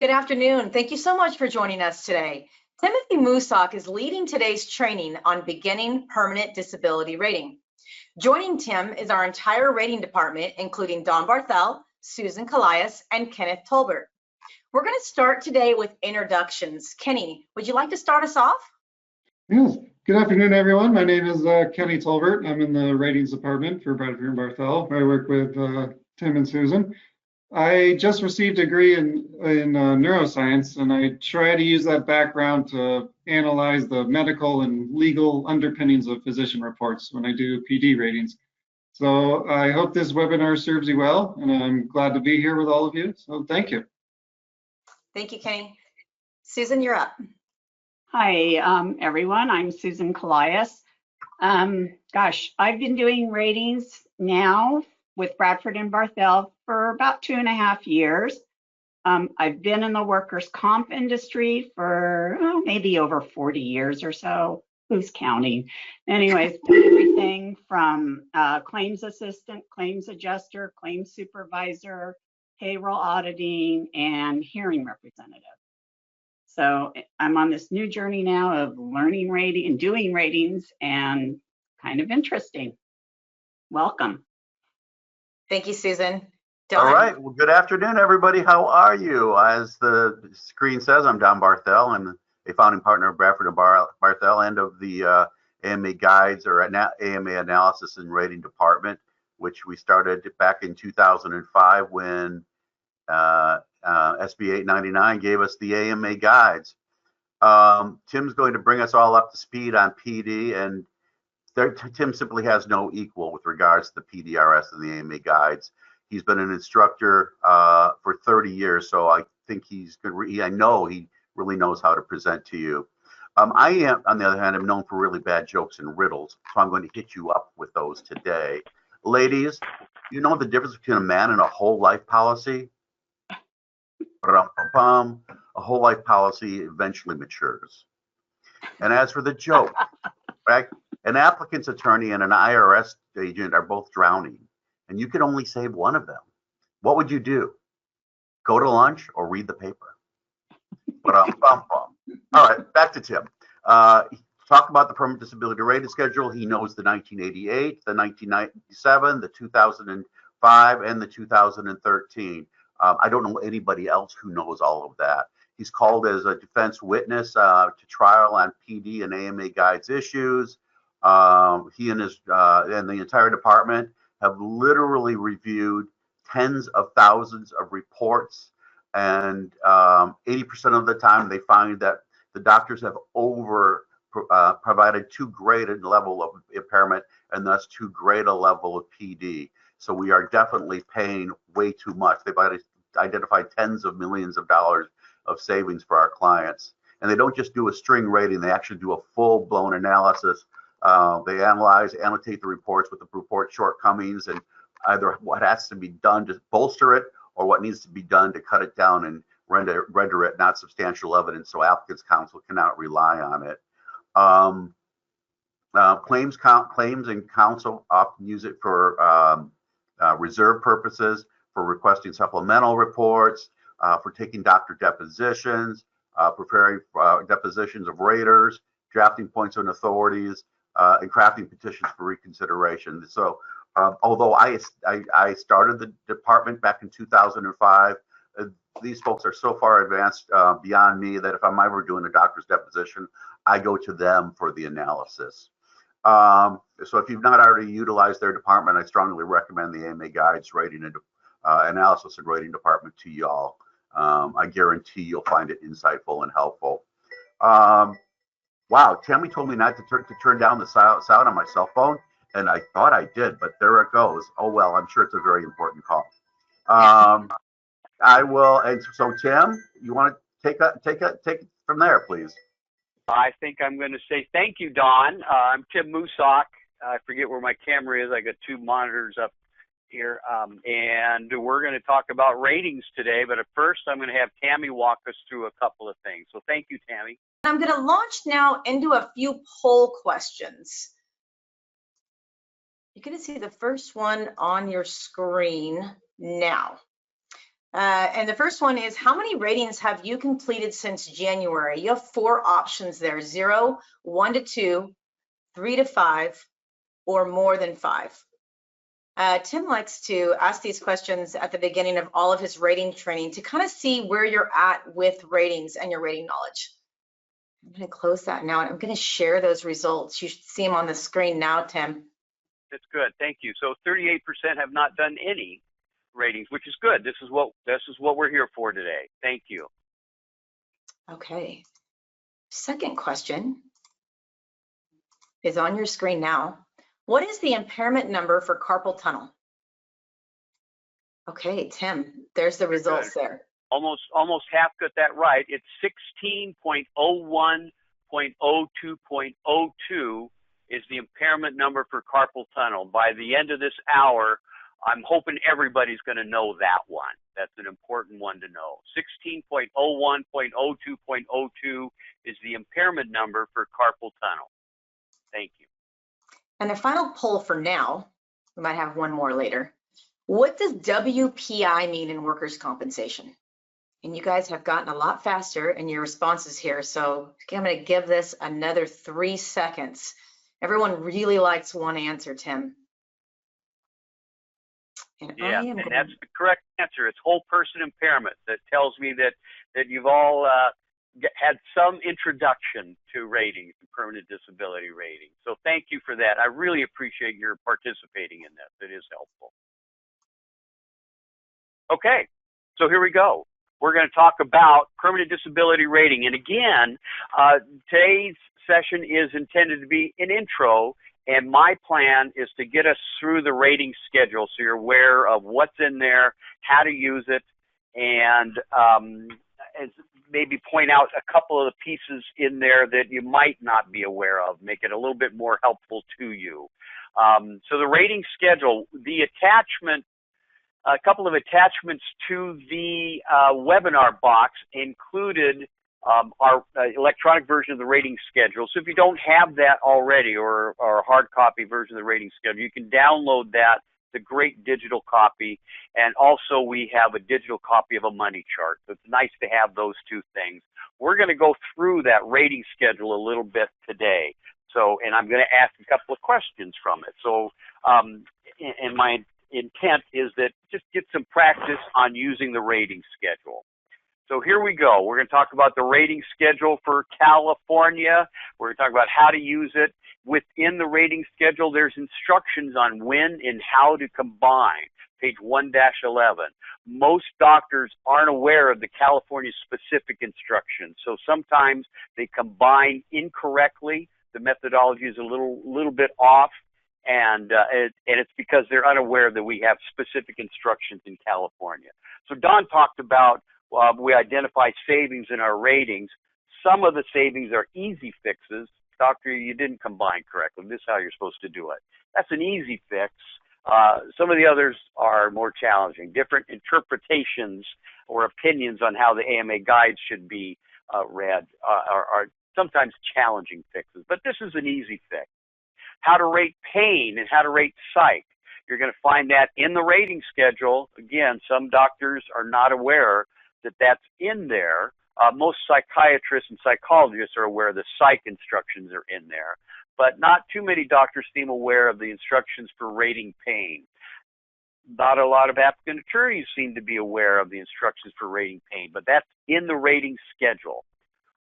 Good afternoon. Thank you so much for joining us today. Timothy Musak is leading today's training on beginning permanent disability rating. Joining Tim is our entire rating department, including Don Barthel, Susan Calias, and Kenneth Tolbert. We're going to start today with introductions. Kenny, would you like to start us off? Yes. Good afternoon, everyone. My name is Kenny Tolbert. I'm in the ratings department for Bradford Barthel. I work with Tim and Susan. I just received a degree in neuroscience, and I try to use that background to analyze the medical and legal underpinnings of physician reports when I do PD ratings. So I hope this webinar serves you well, and I'm glad to be here with all of you. So thank you. Thank you, Kenny. Susan, you're up. Hi, everyone. I'm Susan Calias. Gosh, I've been doing ratings now with Bradford and Barthel for about 2.5 years. I've been in the workers' comp industry for maybe over 40 years or so. Who's counting? Anyways, everything from claims assistant, claims adjuster, claims supervisor, payroll auditing, and hearing representative. So I'm on this new journey now of learning rating and doing ratings, and kind of interesting. Welcome. Thank you, Susan. Don. All right. Well, good afternoon, everybody. How are you? As the screen says, I'm Don Barthel. I'm a founding partner of Bradford and Barthel and of the AMA Guides or AMA Analysis and Rating Department, which we started back in 2005 when SB 899 gave us the AMA Guides. Tim's going to bring us all up to speed on PD, and Tim simply has no equal with regards to the PDRS and the AMA Guides. He's been an instructor for 30 years, so I think he's good. I know he really knows how to present to you. I am, on the other hand, I'm known for really bad jokes and riddles, so I'm going to hit you up with those today. Ladies, you know the difference between a man and a whole life policy? A whole life policy eventually matures. And as for the joke, right? An applicant's attorney and an IRS agent are both drowning, and you can only save one of them. What would you do? Go to lunch or read the paper? All right, back to Tim. Talk about the permanent disability rating schedule. He knows the 1988, the 1997, the 2005, and the 2013. I don't know anybody else who knows all of that. He's called as a defense witness to trial on PD and AMA Guides issues. He and the entire department have literally reviewed tens of thousands of reports, and 80% of the time they find that the doctors have provided too great a level of impairment and thus too great a level of PD. So we are definitely paying way too much. They've identified tens of millions of dollars of savings for our clients. And they don't just do a string rating, they actually do a full-blown analysis. They analyze, annotate the reports with the report shortcomings and either what has to be done to bolster it or what needs to be done to cut it down and render it not substantial evidence so applicants counsel cannot rely on it. Claims and counsel often use it for reserve purposes, for requesting supplemental reports, for taking doctor depositions, preparing depositions of raters, drafting points on authorities, and crafting petitions for reconsideration. So although I started the department back in 2005, these folks are so far advanced beyond me that if I'm ever doing a doctor's deposition, I go to them for the analysis. So if you've not already utilized their department, I strongly recommend the AMA Guides Rating and Analysis and Rating Department to y'all. I guarantee you'll find it insightful and helpful. Wow, Tammy told me not to turn down the sound on my cell phone, and I thought I did, but there it goes. Oh well, I'm sure it's a very important call. I will, and so Tim, you want to take it from there, please? I think I'm going to say thank you, Don. I'm Tim Musak. I forget where my camera is. I got two monitors up here, and we're going to talk about ratings today. But at first, I'm going to have Tammy walk us through a couple of things. So thank you, Tammy. I'm going to launch now into a few poll questions. You're going to see the first one on your screen now. And the first one is, how many ratings have you completed since January? You have 4 options there: 0, 1 to 2, 3 to 5, or more than 5. Tim likes to ask these questions at the beginning of all of his rating training to kind of see where you're at with ratings and your rating knowledge. I'm going to close that now, and I'm going to share those results. You should see them on the screen now, Tim. That's good. Thank you. So 38% have not done any ratings, which is good. This is what we're here for today. Thank you. Okay. Second question is on your screen now. What is the impairment number for carpal tunnel? Okay, Tim, there's the results there. Almost half got that right. It's 16.01.02.02 is the impairment number for carpal tunnel. By the end of this hour, I'm hoping everybody's going to know that one. That's an important one to know. 16.01.02.02 is the impairment number for carpal tunnel. Thank you. And the final poll for now, we might have one more later. What does WPI mean in workers' compensation? And you guys have gotten a lot faster in your responses here, so I'm going to give this another 3 seconds. Everyone really likes one answer, Tim. And that's the correct answer. It's whole person impairment. That tells me that you've all had some introduction to ratings, to permanent disability ratings. So thank you for that. I really appreciate your participating in this. It is helpful. Okay, so here we go. We're going to talk about permanent disability rating. And again, today's session is intended to be an intro, and my plan is to get us through the rating schedule so you're aware of what's in there, how to use it, and maybe point out a couple of the pieces in there that you might not be aware of, make it a little bit more helpful to you. So the rating schedule, the attachment, a couple of attachments to the webinar box included our electronic version of the rating schedule. So if you don't have that already, or a hard copy version of the rating schedule, you can download that. It's a great digital copy. And also we have a digital copy of a money chart. So it's nice to have those two things. We're going to go through that rating schedule a little bit today. So, and I'm going to ask a couple of questions from it. So, and my intent is that just get some practice on using the rating schedule. So here we go. We're going to talk about the rating schedule for California. We're going to talk about how to use it. Within the rating schedule, there's instructions on when and how to combine, page 1-11. Most doctors aren't aware of the California specific instructions. So sometimes they combine incorrectly. The methodology is a little bit off. And it's because they're unaware that we have specific instructions in California. So Don talked about we identify savings in our ratings. Some of the savings are easy fixes. Doctor, you didn't combine correctly. This is how you're supposed to do it. That's an easy fix. Some of the others are more challenging. Different interpretations or opinions on how the AMA guides should be read are sometimes challenging fixes. But this is an easy fix. How to rate pain and how to rate psych. You're going to find that in the rating schedule. Again, some doctors are not aware that that's in there. Most psychiatrists and psychologists are aware the psych instructions are in there, but not too many doctors seem aware of the instructions for rating pain. Not a lot of applicant attorneys seem to be aware of the instructions for rating pain, but that's in the rating schedule.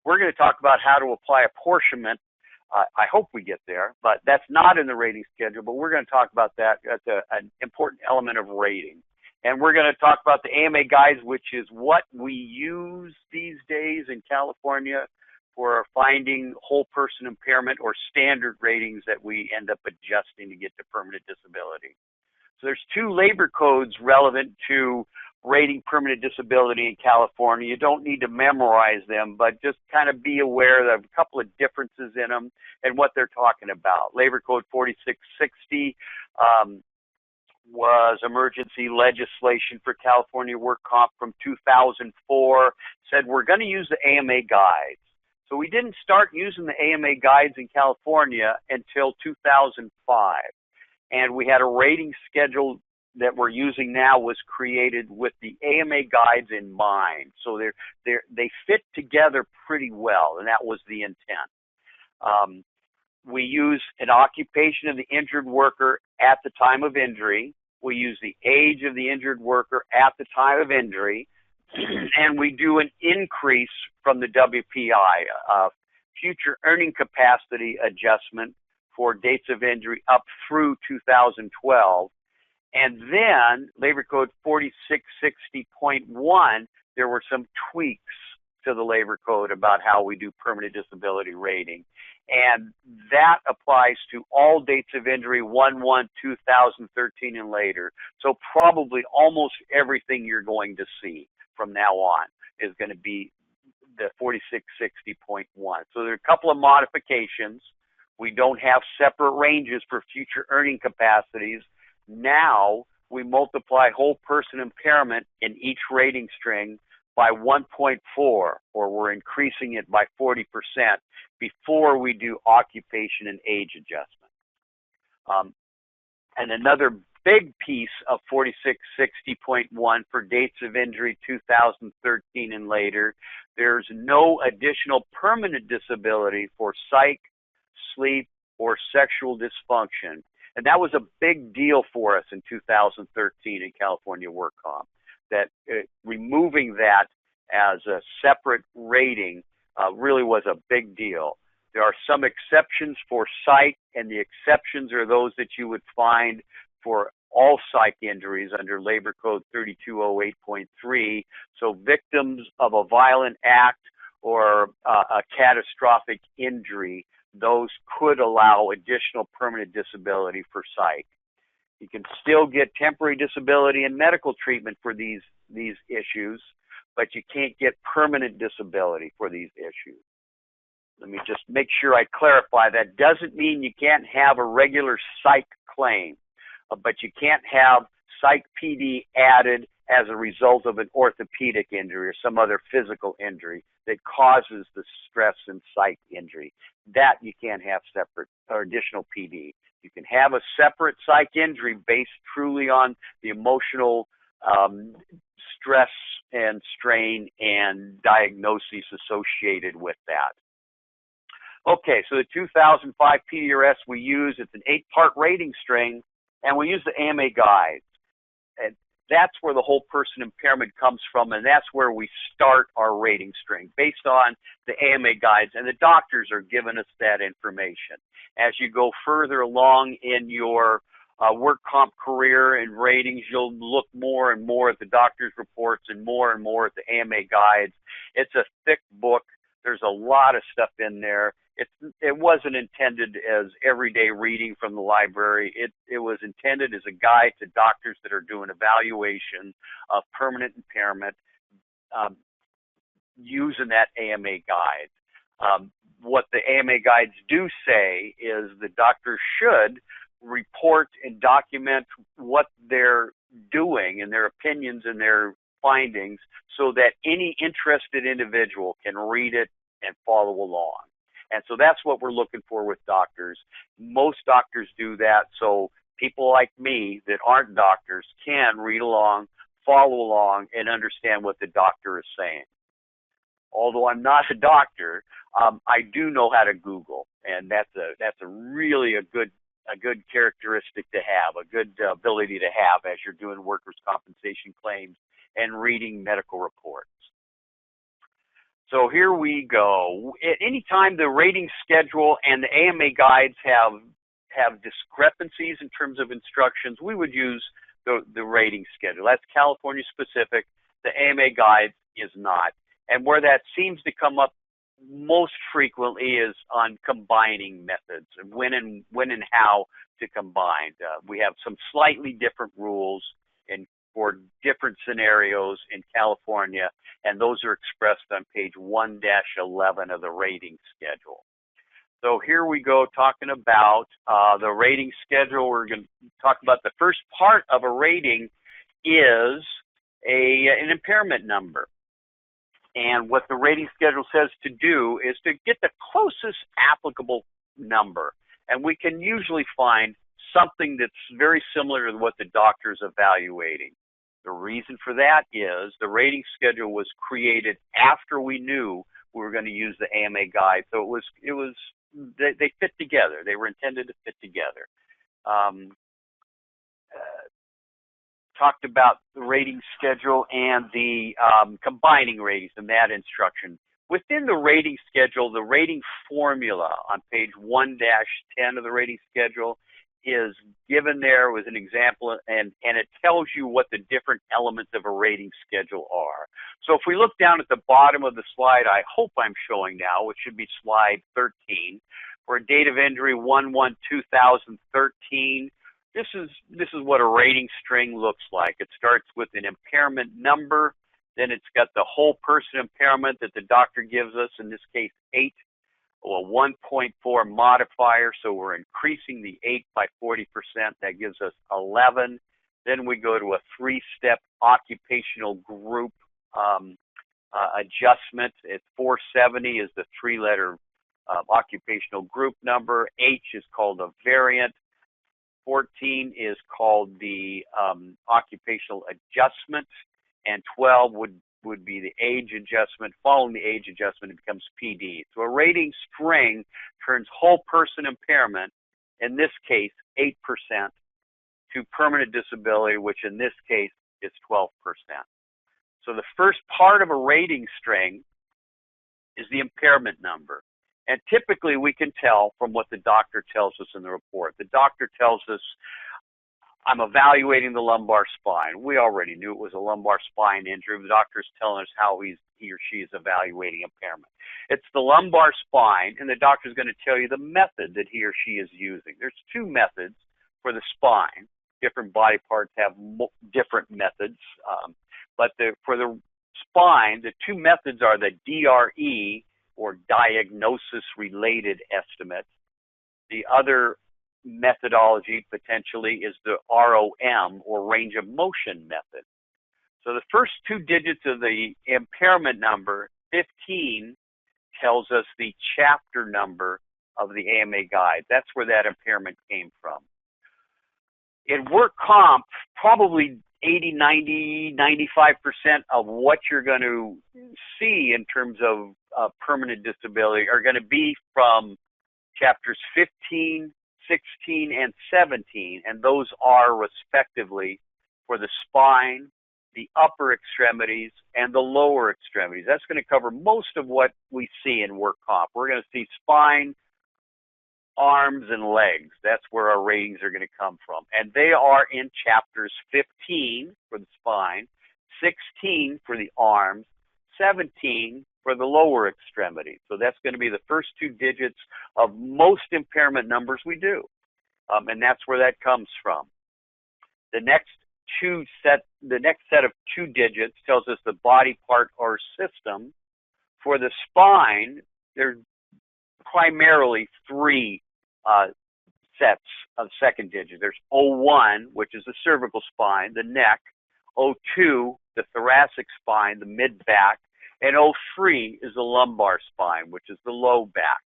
We're going to talk about how to apply apportionment. I hope we get there, but that's not in the rating schedule, but we're going to talk about that. That's an important element of rating. And we're going to talk about the AMA guides, which is what we use these days in California for finding whole person impairment or standard ratings that we end up adjusting to get to permanent disability. So there's 2 labor codes relevant to rating permanent disability in California. You don't need to memorize them, but just kind of be aware of a couple of differences in them and what they're talking about. Labor Code 4660 was emergency legislation for California work comp from 2004, said we're going to use the AMA guides. So we didn't start using the AMA guides in California until 2005. And we had a rating schedule that we're using now was created with the AMA guides in mind. So they fit together pretty well, and that was the intent. We use an occupation of the injured worker at the time of injury. We use the age of the injured worker at the time of injury, and we do an increase from the WPI, future earning capacity adjustment for dates of injury up through 2012. And then Labor Code 4660.1, there were some tweaks to the Labor Code about how we do permanent disability rating. And that applies to all dates of injury 1/1/2013 and later. So probably almost everything you're going to see from now on is going to be the 4660.1. So there are a couple of modifications. We don't have separate ranges for future earning capacities. Now we multiply whole person impairment in each rating string by 1.4, or we're increasing it by 40% before we do occupation and age adjustment. And another big piece of 4660.1 for dates of injury 2013 and later, there's no additional permanent disability for psych, sleep, or sexual dysfunction. And that was a big deal for us in 2013 in California Work Comp, that removing that as a separate rating really was a big deal. There are some exceptions for psych, and the exceptions are those that you would find for all psych injuries under Labor Code 3208.3. So victims of a violent act or a catastrophic injury, those could allow additional permanent disability for psych. You can still get temporary disability and medical treatment for these issues, but you can't get permanent disability for these issues. Let me just make sure I clarify. That doesn't mean you can't have a regular psych claim, but you can't have psych PD added as a result of an orthopedic injury or some other physical injury that causes the stress and psych injury. That you can't have separate or additional PD. You can have a separate psych injury based truly on the emotional stress and strain and diagnoses associated with that. Okay, so the 2005 PDRS we use, it's an 8-part rating string, and we use the AMA guides. And that's where the whole person impairment comes from, and that's where we start our rating string, based on the AMA guides, and the doctors are giving us that information. As you go further along in your work comp career and ratings, you'll look more and more at the doctor's reports and more at the AMA guides. It's a thick book. There's a lot of stuff in there. It wasn't intended as everyday reading from the library. It was intended as a guide to doctors that are doing evaluation of permanent impairment using that AMA guide. What the AMA guides do say is the doctor should report and document what they're doing and their opinions and their findings so that any interested individual can read it and follow along. And so that's what we're looking for with doctors. Most doctors do that, so people like me that aren't doctors can read along, follow along, and understand what the doctor is saying. Although I'm not a doctor, I do know how to Google, and that's a really a good characteristic to have, a good ability to have as you're doing workers' compensation claims and reading medical reports. So here we go. At any time the rating schedule and the AMA guides have discrepancies in terms of instructions, we would use the rating schedule. That's California specific. The AMA guide is not. And where that seems to come up most frequently is on combining methods, and when and how to combine. We have some slightly different rules for different scenarios in California, and those are expressed on page 1-11 of the rating schedule. So here we go talking about the rating schedule. We're going to talk about the first part of a rating is an impairment number. And what the rating schedule says to do is to get the closest applicable number. And we can usually find something that's very similar to what the doctor's evaluating. The reason for that is the rating schedule was created after we knew we were going to use the AMA guide. So they fit together. They were intended to fit together. Talked about the rating schedule and the combining ratings and that instruction. Within the rating schedule, the rating formula on page 1-10 of the rating schedule is given there with an example, and it tells you what the different elements of a rating schedule are. So if we look down at the bottom of the slide, I hope I'm showing now, which should be slide 13, for a date of injury 1/1/2013, this is what a rating string looks like. It starts with an impairment number, then it's got the whole person impairment that the doctor gives us, in this case 8, a 1.4 modifier, so we're increasing the 8 by 40%, that gives us 11. Then we go to a 3-step occupational group adjustment. It's 470 is the 3-letter occupational group number. H is called a variant. 14 is called the occupational adjustment, and 12 would be the age adjustment. Following the age adjustment, it becomes PD. So a rating string turns whole person impairment, in this case 8%, to permanent disability, which in this case is 12%. So the first part of a rating string is the impairment number. And typically we can tell from what the doctor tells us in the report. The doctor tells us, I'm evaluating the lumbar spine. We already knew it was a lumbar spine injury. The doctor's telling us how he or she is evaluating impairment. It's the lumbar spine, and the doctor's going to tell you the method that he or she is using. There's 2 methods for the spine. Different body parts have different methods. But for the spine, the 2 methods are the DRE, or diagnosis-related estimate. The other methodology potentially is the ROM, or range of motion method. So the first 2 digits of the impairment number, 15, tells us the chapter number of the AMA guide. That's where that impairment came from. In work comp, probably 80, 90, 95% of what you're going to see in terms of permanent disability are going to be from chapters 15, 16, and 17, and those are respectively for the spine, the upper extremities, and the lower extremities. That's going to cover most of what we see in work comp. We're going to see spine, arms, and legs. That's where our ratings are going to come from. And they are in chapters 15 for the spine, 16 for the arms, 17 for the lower extremity. So that's going to be the first 2 digits of most impairment numbers we do. And that's where that comes from. The next set of 2 digits tells us the body part or system. For the spine, there's primarily 3 sets of second digits. There's O1, which is the cervical spine, the neck, O2, the thoracic spine, the mid-back, and O3 is the lumbar spine, which is the low back.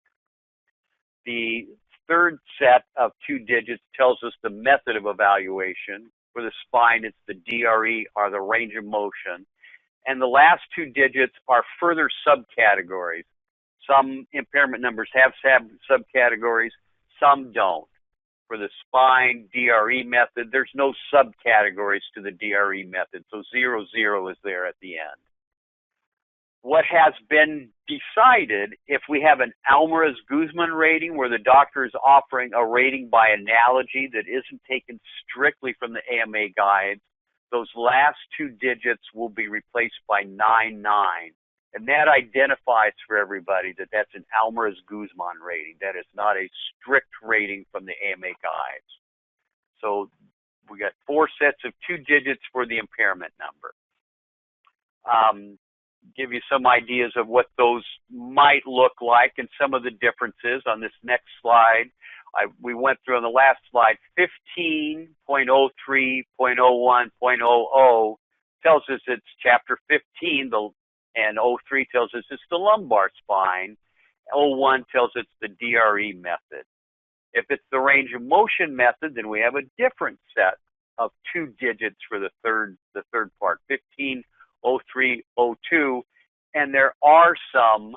The third set of 2 digits tells us the method of evaluation. For the spine, it's the DRE, or the range of motion. And the last 2 digits are further subcategories. Some impairment numbers have subcategories, some don't. For the spine DRE method, there's no subcategories to the DRE method, so 0, 0 is there at the end. What has been decided, if we have an Alvarez-Guzman rating where the doctor is offering a rating by analogy that isn't taken strictly from the AMA guides, those last 2 digits will be replaced by 99. And that identifies for everybody that that's an Alvarez-Guzman rating. That is not a strict rating from the AMA guides. So we got 4 sets of 2 digits for the impairment number. Give you some ideas of what those might look like and some of the differences on this next slide. We went through on the last slide, 15.03.01.00 tells us it's chapter 15, and 03 tells us it's the lumbar spine. 01 tells us the DRE method. If it's the range of motion method, then we have a different set of 2 digits for the third part, 150302, and there are some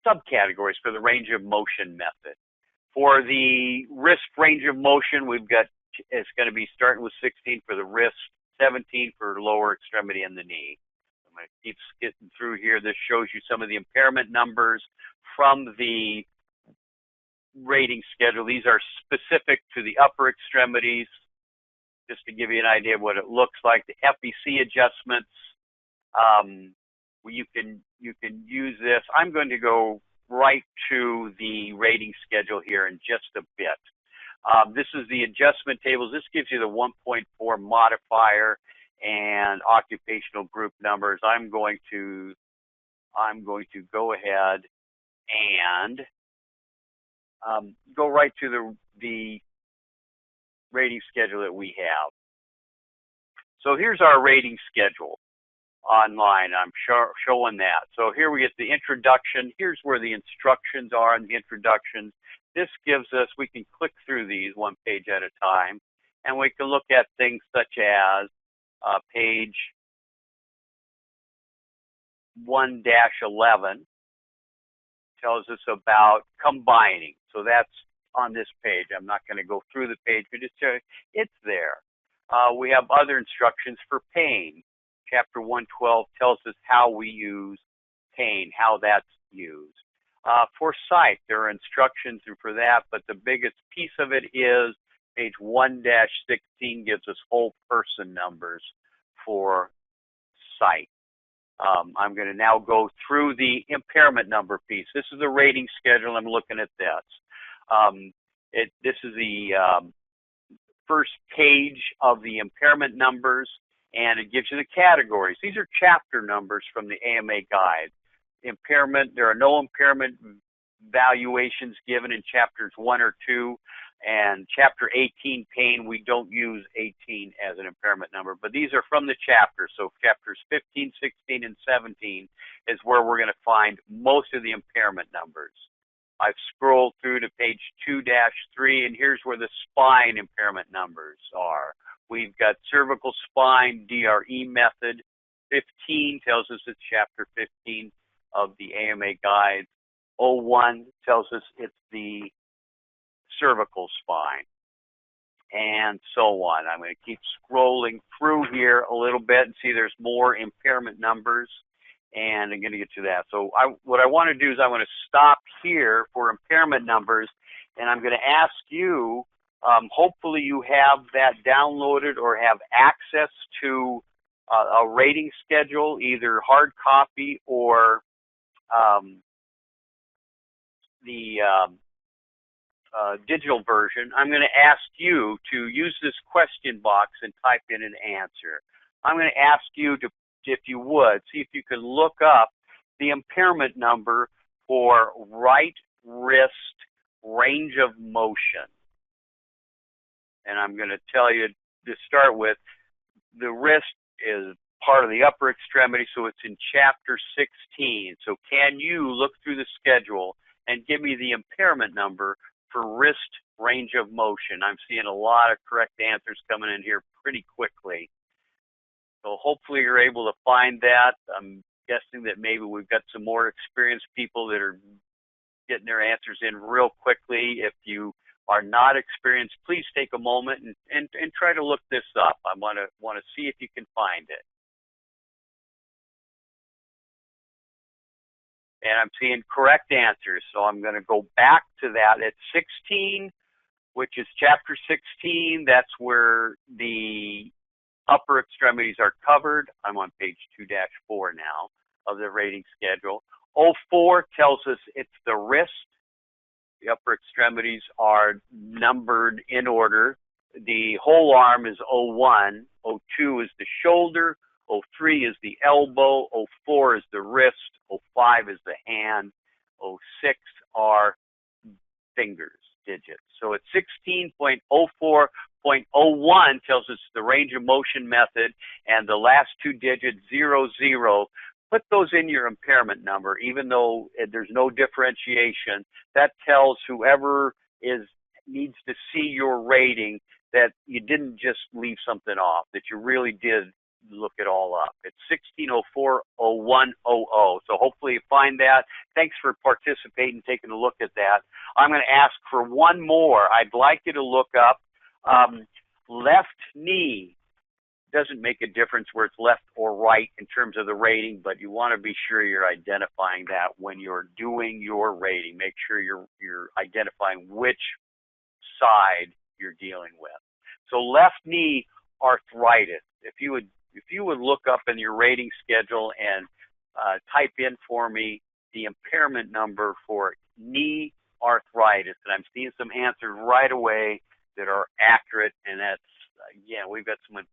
subcategories for the range of motion method. For the wrist range of motion, it's going to be starting with 16 for the wrist, 17 for lower extremity and the knee. I'm going to keep skipping through here. This shows you some of the impairment numbers from the rating schedule. These are specific to the upper extremities, just to give you an idea of what it looks like. The FEC adjustments, you can use this. I'm going to go right to the rating schedule here in just a bit. This is the adjustment tables. This gives you the 1.4 modifier and occupational group numbers. I'm going to go ahead and go right to the rating schedule that we have. So here's our rating schedule online. I'm showing that. So here we get the introduction. Here's where the instructions are in the introductions. This gives us, we can click through these one page at a time, and we can look at things such as page 1-11 tells us about combining. So that's on this page. I'm not going to go through the page, but it's there. We have other instructions for pain. Chapter 112 tells us how we use pain, how that's used. For sight, there are instructions for that, but the biggest piece of it is page 1-16 gives us whole person numbers for sight. I'm going to now go through the impairment number piece. This is the rating schedule. I'm looking at this. This is the first page of the impairment numbers, and it gives you the categories. These are chapter numbers from the AMA guide. Impairment, there are no impairment valuations given in chapters 1 or 2, and chapter 18, pain, we don't use 18 as an impairment number, but these are from the chapter. So chapters 15, 16, and 17 is where we're going to find most of the impairment numbers. I've scrolled through to page 2-3, and here's where the spine impairment numbers are. We've got cervical spine, DRE method. 15 tells us it's chapter 15 of the AMA guide. 01 tells us it's the cervical spine, and so on. I'm going to keep scrolling through here a little bit and see there's more impairment numbers, and I'm going to get to that. So what I want to do is I want to stop here for impairment numbers, and I'm going to ask you, hopefully you have that downloaded or have access to a rating schedule, either hard copy or the digital version. I'm going to ask you to use this question box and type in an answer. I'm going to ask you to, if you would, see if you can look up the impairment number for right wrist range of motion. And I'm going to tell you to start with, the wrist is part of the upper extremity, so it's in chapter 16. So can you look through the schedule and give me the impairment number for wrist range of motion? I'm seeing a lot of correct answers coming in here pretty quickly. So hopefully you're able to find that. I'm guessing that maybe we've got some more experienced people that are getting their answers in real quickly. If you are not experienced, please take a moment and try to look this up. I want to see if you can find it. And I'm seeing correct answers, so I'm going to go back to that at 16, which is chapter 16. That's where the upper extremities are covered. I'm on page 2-4 now of the rating schedule. 04 tells us it's the wrist. The upper extremities are numbered in order. The whole arm is 01. 02 is the shoulder. 03 is the elbow. 04 is the wrist. 05 is the hand. 06 are fingers, digits. So at 16.04.01 tells us the range of motion method, and the last two digits, 00, put those in your impairment number, even though there's no differentiation. That tells whoever needs to see your rating that you didn't just leave something off, that you really did look it all up. It's 1604-0100. So hopefully you find that. Thanks for participating, taking a look at that. I'm going to ask for one more. I'd like you to look up left knee. Doesn't make a difference where it's left or right in terms of the rating, but you want to be sure you're identifying that when you're doing your rating. Make sure you're identifying which side you're dealing with. So left knee arthritis. If you would look up in your rating schedule and type in for me the impairment number for knee arthritis, and I'm seeing some answers right away that are accurate, and that's, again, we've got some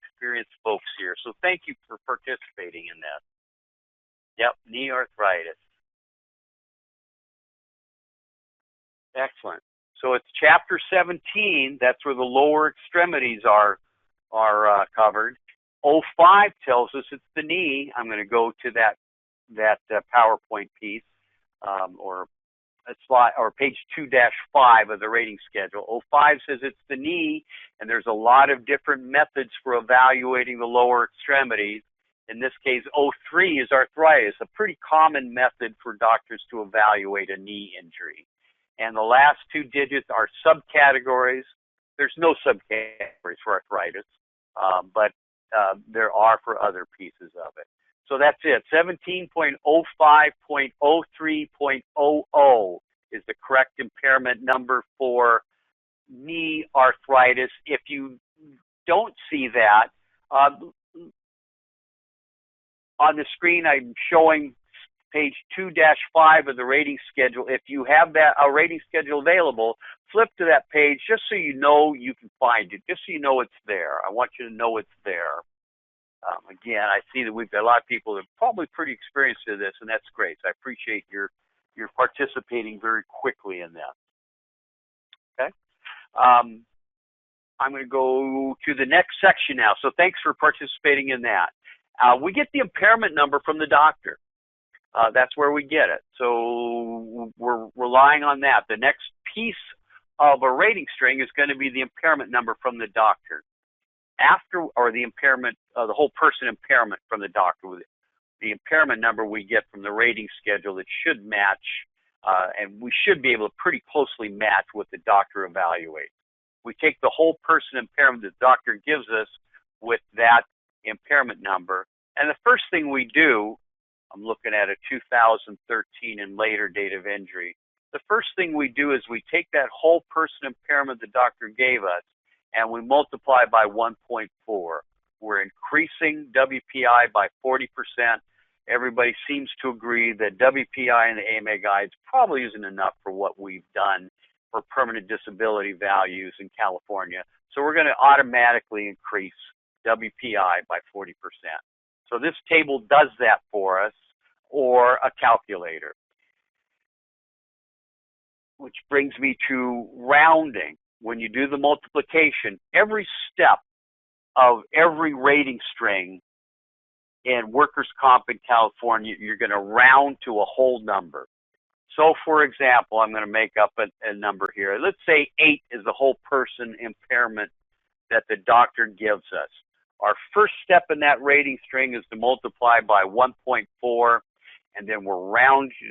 experienced folks here. So thank you for participating in that. Yep, knee arthritis. Excellent. So it's chapter 17. That's where the lower extremities are covered. 05 tells us it's the knee. I'm going to go to that PowerPoint piece or a slide, or page 2-5 of the rating schedule. 05 says it's the knee, and there's a lot of different methods for evaluating the lower extremities. In this case, 03 is arthritis, a pretty common method for doctors to evaluate a knee injury. And the last two digits are subcategories. There's no subcategories for arthritis, but there are for other pieces of it. So that's it. 17.05.03.00 is the correct impairment number for knee arthritis. If you don't see that, on the screen I'm showing page 2-5 of the rating schedule. If you have a rating schedule available, flip to that page just so you know you can find it, just so you know it's there. I want you to know it's there. Again, I see that we've got a lot of people that are probably pretty experienced in this, and that's great. So I appreciate your participating very quickly in that. Okay. I'm going to go to the next section now. So thanks for participating in that. We get the impairment number from the doctor. That's where we get it. So we're relying on that. The next piece of a rating string is going to be the impairment number from the doctor. Or the impairment, the whole person impairment from the doctor. The impairment number we get from the rating schedule that should match, and we should be able to pretty closely match what the doctor evaluates. We take the whole person impairment that the doctor gives us with that impairment number, and the first thing we do, I'm looking at a 2013 and later date of injury. The first thing we do is we take that whole person impairment the doctor gave us and we multiply by 1.4. We're increasing WPI by 40%. Everybody seems to agree that WPI in the AMA guides probably isn't enough for what we've done for permanent disability values in California. So we're going to automatically increase WPI by 40%. So this table does that for us, or a calculator. Which brings me to rounding. When you do the multiplication, every step of every rating string in workers' comp in California, you're going to round to a whole number. So, for example, I'm going to make up a number here. Let's say 8 is the whole person impairment that the doctor gives us. Our first step in that rating string is to multiply by 1.4, and then we'll round to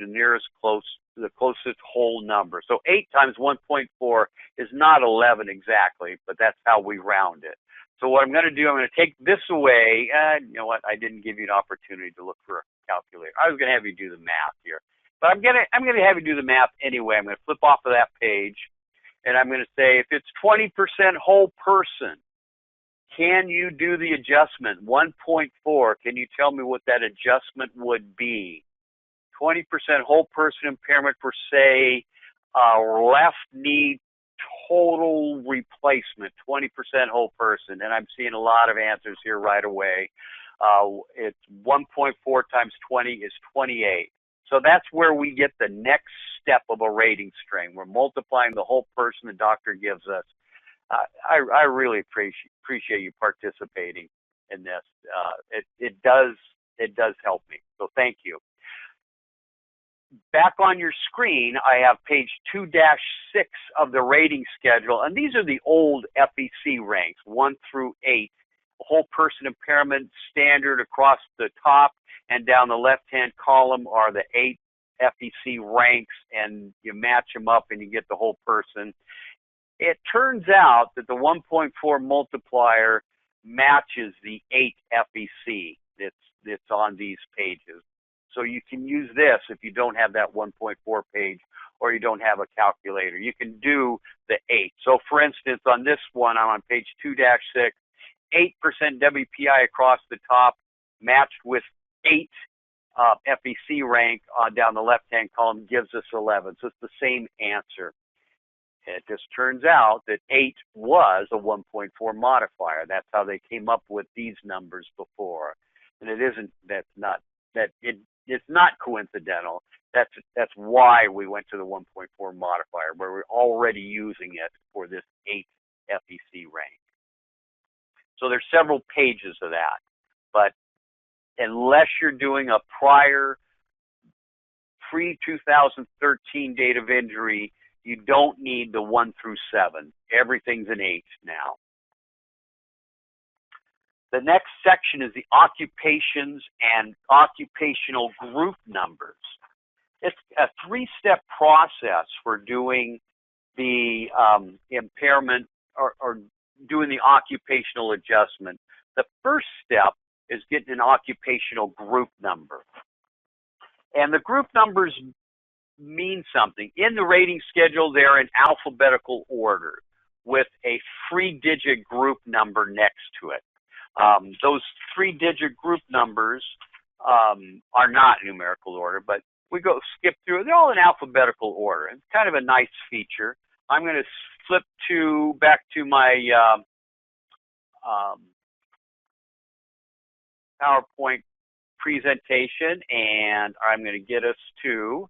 the closest whole number. So 8 times 1.4 is not 11 exactly, but that's how we round it. So what I'm going to do, I'm going to take this away. You know what? I didn't give you an opportunity to look for a calculator. I was going to have you do the math here, but I'm going to have you do the math anyway. I'm going to flip off of that page, and I'm going to say if it's 20% whole person, can you do the adjustment? 1.4. Can you tell me what that adjustment would be? 20% whole person impairment for, say, left knee total replacement, 20% whole person. And I'm seeing a lot of answers here right away. It's 1.4 times 20 is 28. So that's where we get the next step of a rating string. We're multiplying the whole person the doctor gives us. I really appreciate you participating in this. It does help me. So thank you. Back on your screen, I have page 2-6 of the rating schedule, and these are the old FEC ranks, 1 through 8. Whole person impairment standard across the top, and down the left-hand column are the 8 FEC ranks, and you match them up and you get the whole person. It turns out that the 1.4 multiplier matches the 8 FEC that's on these pages. So you can use this if you don't have that 1.4 page or you don't have a calculator. You can do the 8. So for instance, on this one, I'm on page 2-6, 8% WPI across the top matched with 8 FEC rank down the left-hand column gives us 11. So it's the same answer. It just turns out that 8 was a 1.4 modifier. That's how they came up with these numbers before. And it's not coincidental. That's why we went to the 1.4 modifier, where we're already using it for this 8 FEC rank. So there's several pages of that. But unless you're doing a prior pre-2013 date of injury, you don't need the 1 through 7. Everything's an 8 now. The next section is the occupations and occupational group numbers. It's a 3-step process for doing the impairment or doing the occupational adjustment. The first step is getting an occupational group number. And the group numbers mean something. In the rating schedule, they're in alphabetical order with a 3-digit group number next to it. Those 3-digit group numbers are not numerical order, but we skip through. They're all in alphabetical order. It's kind of a nice feature. I'm going to flip back to my PowerPoint presentation, and I'm going to get us to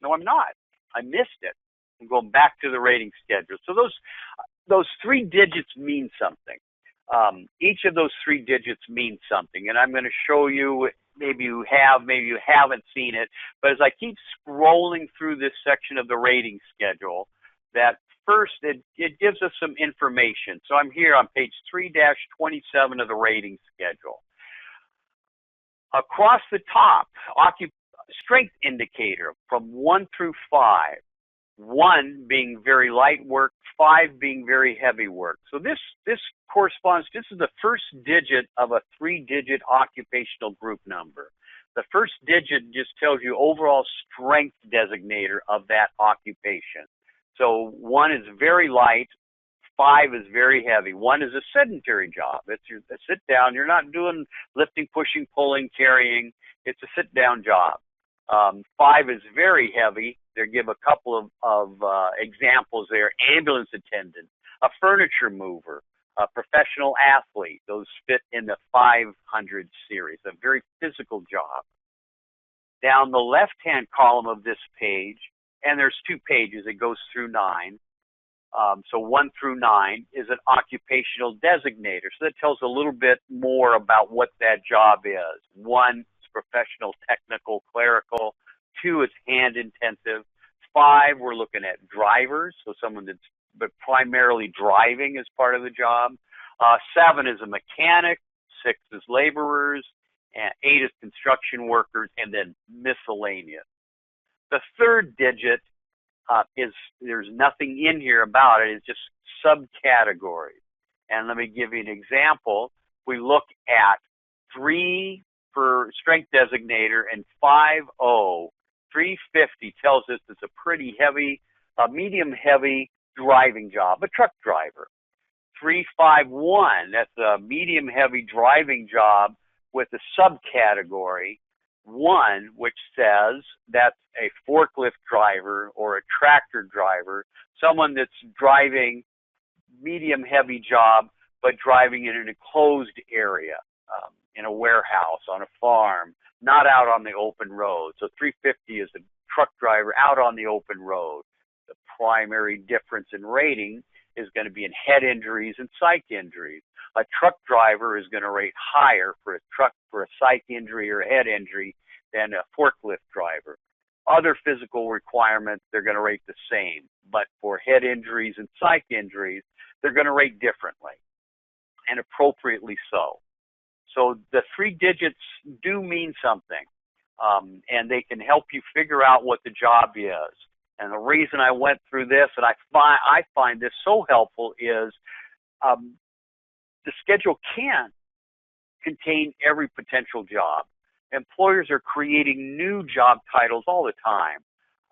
no, I'm not. I missed it. I'm going back to the rating schedule. So those 3 digits mean something. Each of those 3 digits means something, and I'm going to show you. Maybe you have, maybe you haven't seen it, but as I keep scrolling through this section of the rating schedule, that first it gives us some information. So I'm here on page 3-27 of the rating schedule. Across the top, strength indicator from 1 through 5. 1 being very light work, 5 being very heavy work. So this corresponds, this is the first digit of a 3-digit occupational group number. The first digit just tells you overall strength designator of that occupation. So 1 is very light, 5 is very heavy. 1 is a sedentary job. It's a sit down. You're not doing lifting, pushing, pulling, carrying. It's a sit down job. 5 is very heavy. They give a couple of examples there. Ambulance attendant, a furniture mover, a professional athlete. Those fit in the 500 series, a very physical job. Down the left-hand column of this page, and there's 2 pages, it goes through 9. So 1 through 9 is an occupational designator. So that tells a little bit more about what that job is. 1 is professional, technical, clerical. 2 is hand intensive. 5, we're looking at drivers, so someone that's primarily driving as part of the job. 7 is a mechanic. 6 is laborers. And 8 is construction workers, and then miscellaneous. The third digit there's nothing in here about it. It's just subcategories. And let me give you an example. We look at 3 for strength designator and 5.0. 350 tells us it's a pretty heavy, medium heavy driving job, a truck driver. 351, that's a medium heavy driving job with a subcategory 1, which says that's a forklift driver or a tractor driver, someone that's driving medium heavy job, but driving in an enclosed area, in a warehouse, on a farm, not out on the open road. So 350 is a truck driver out on the open road. The primary difference in rating is going to be in head injuries and psych injuries. A truck driver is going to rate higher for a psych injury or a head injury than a forklift driver. Other physical requirements, they're going to rate the same, but for head injuries and psych injuries, they're going to rate differently, and appropriately so. So the 3 digits do mean something, and they can help you figure out what the job is. And the reason I went through this, and I find this so helpful, is the schedule can't contain every potential job. Employers are creating new job titles all the time,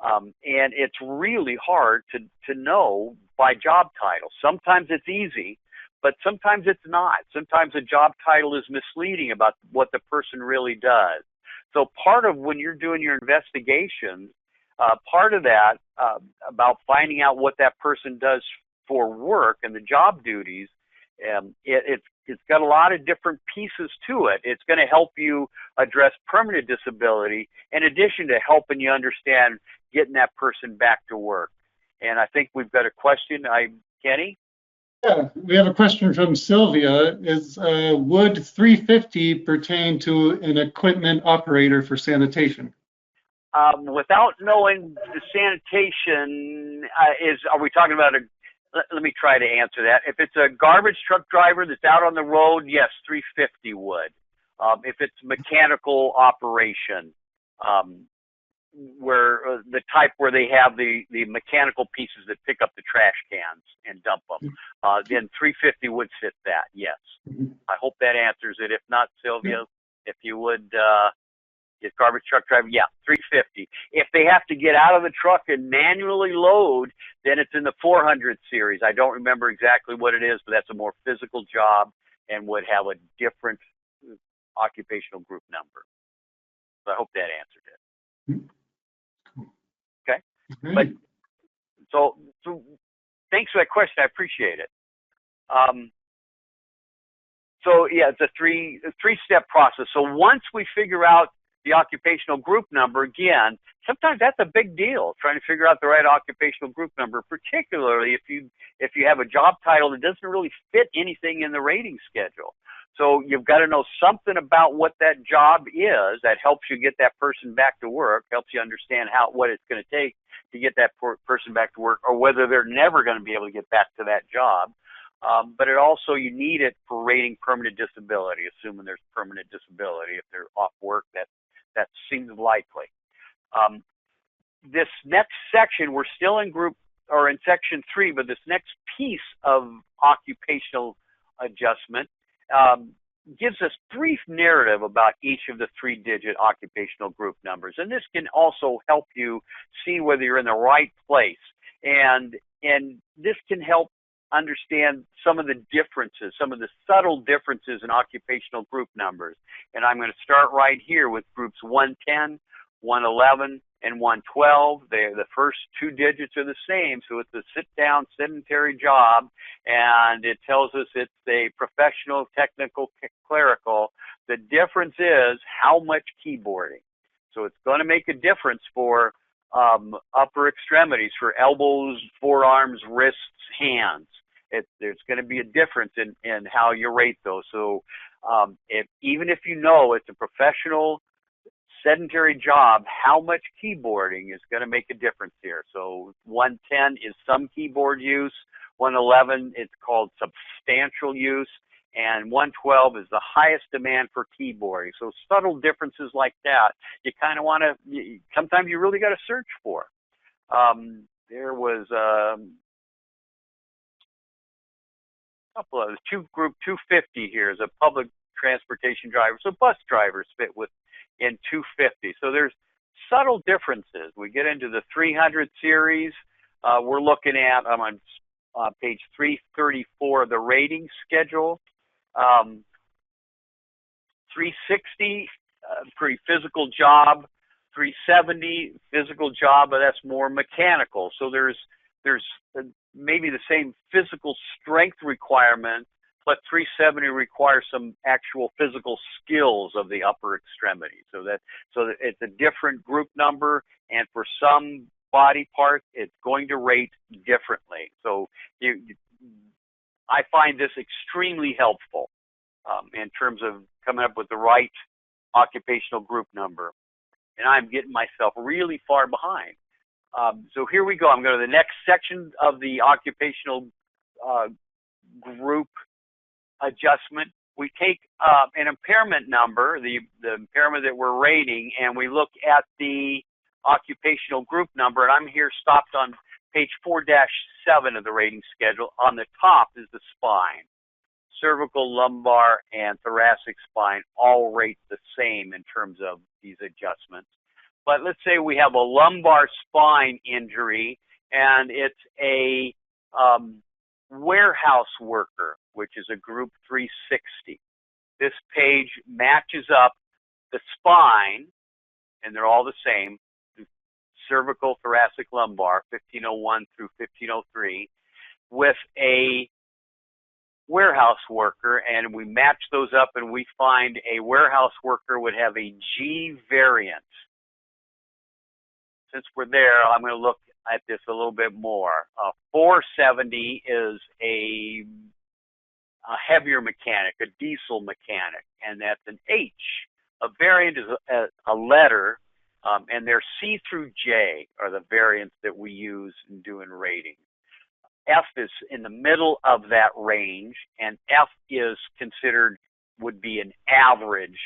and it's really hard to know by job title. Sometimes it's easy, but sometimes it's not. Sometimes a job title is misleading about what the person really does. So part of when you're doing your investigation, part of that about finding out what that person does for work and the job duties, it's got a lot of different pieces to it. It's going to help you address permanent disability in addition to helping you understand getting that person back to work. And I think we've got a question. Kenny? Yeah, we have a question from Sylvia. Would 350 pertain to an equipment operator for sanitation? Without knowing the sanitation, are we talking about let me try to answer that. If it's a garbage truck driver that's out on the road, yes, 350 would. If it's mechanical operation, where the type where they have the mechanical pieces that pick up the trash cans and dump them, then 350 would fit that, yes. I hope that answers it. If not, Sylvia, if you would, if garbage truck driver, yeah, 350. If they have to get out of the truck and manually load, then it's in the 400 series. I don't remember exactly what it is, but that's a more physical job and would have a different occupational group number. So I hope that answered it. Okay. But so thanks for that question. I appreciate it. So yeah, it's a three-step process. So once we figure out the occupational group number, again, sometimes that's a big deal, trying to figure out the right occupational group number, particularly if you have a job title that doesn't really fit anything in the rating schedule. So you've got to know something about what that job is that helps you get that person back to work, helps you understand what it's going to take to get that person back to work, or whether they're never going to be able to get back to that job. But it also, you need it for rating permanent disability, assuming there's permanent disability. If they're off work, that seems likely. This next section, we're still in section 3, but this next piece of occupational adjustment gives us brief narrative about each of the 3-digit occupational group numbers. And this can also help you see whether you're in the right place. And this can help understand some of the differences, some of the subtle differences in occupational group numbers. And I'm going to start right here with groups 110, 111, and 112. The first 2 digits are the same, so it's a sit-down sedentary job, and it tells us it's a professional, technical, clerical. The difference is how much keyboarding. So it's going to make a difference for upper extremities, for elbows, forearms, wrists, hands. There's going to be a difference in how you rate those. So even if you know it's a professional sedentary job, how much keyboarding is going to make a difference here. So 110 is some keyboard use, 111 it's called substantial use, and 112 is the highest demand for keyboarding. So subtle differences like that, you kind of want to, sometimes you really got to search for. There was couple of group 250 here is a public transportation driver. So bus drivers fit in 250. So there's subtle differences. We get into the 300 series. We're looking at, I'm on page 334 of the rating schedule. 360, pretty physical job. 370, physical job, but that's more mechanical. So there's maybe the same physical strength requirement, but 370 requires some actual physical skills of the upper extremity. So that it's a different group number, and for some body parts, it's going to rate differently. So I find this extremely helpful in terms of coming up with the right occupational group number. And I'm getting myself really far behind. So here we go. I'm going to the next section of the occupational group adjustment. We take an impairment number, the impairment that we're rating, and we look at the occupational group number. And I'm here stopped on page 4-7 of the rating schedule. On the top is the spine. Cervical, lumbar, and thoracic spine all rate the same in terms of these adjustments. But let's say we have a lumbar spine injury, and it's a warehouse worker, which is a group 360. This page matches up the spine, and they're all the same, cervical, thoracic, lumbar, 1501 through 1503, with a warehouse worker, and we match those up, and we find a warehouse worker would have a G variant. Since we're there, I'm going to look at this a little bit more. 470 is a heavier mechanic, a diesel mechanic, and that's an H. A variant is a letter, and their C through J are the variants that we use in doing rating. F is in the middle of that range, and F is considered, would be an average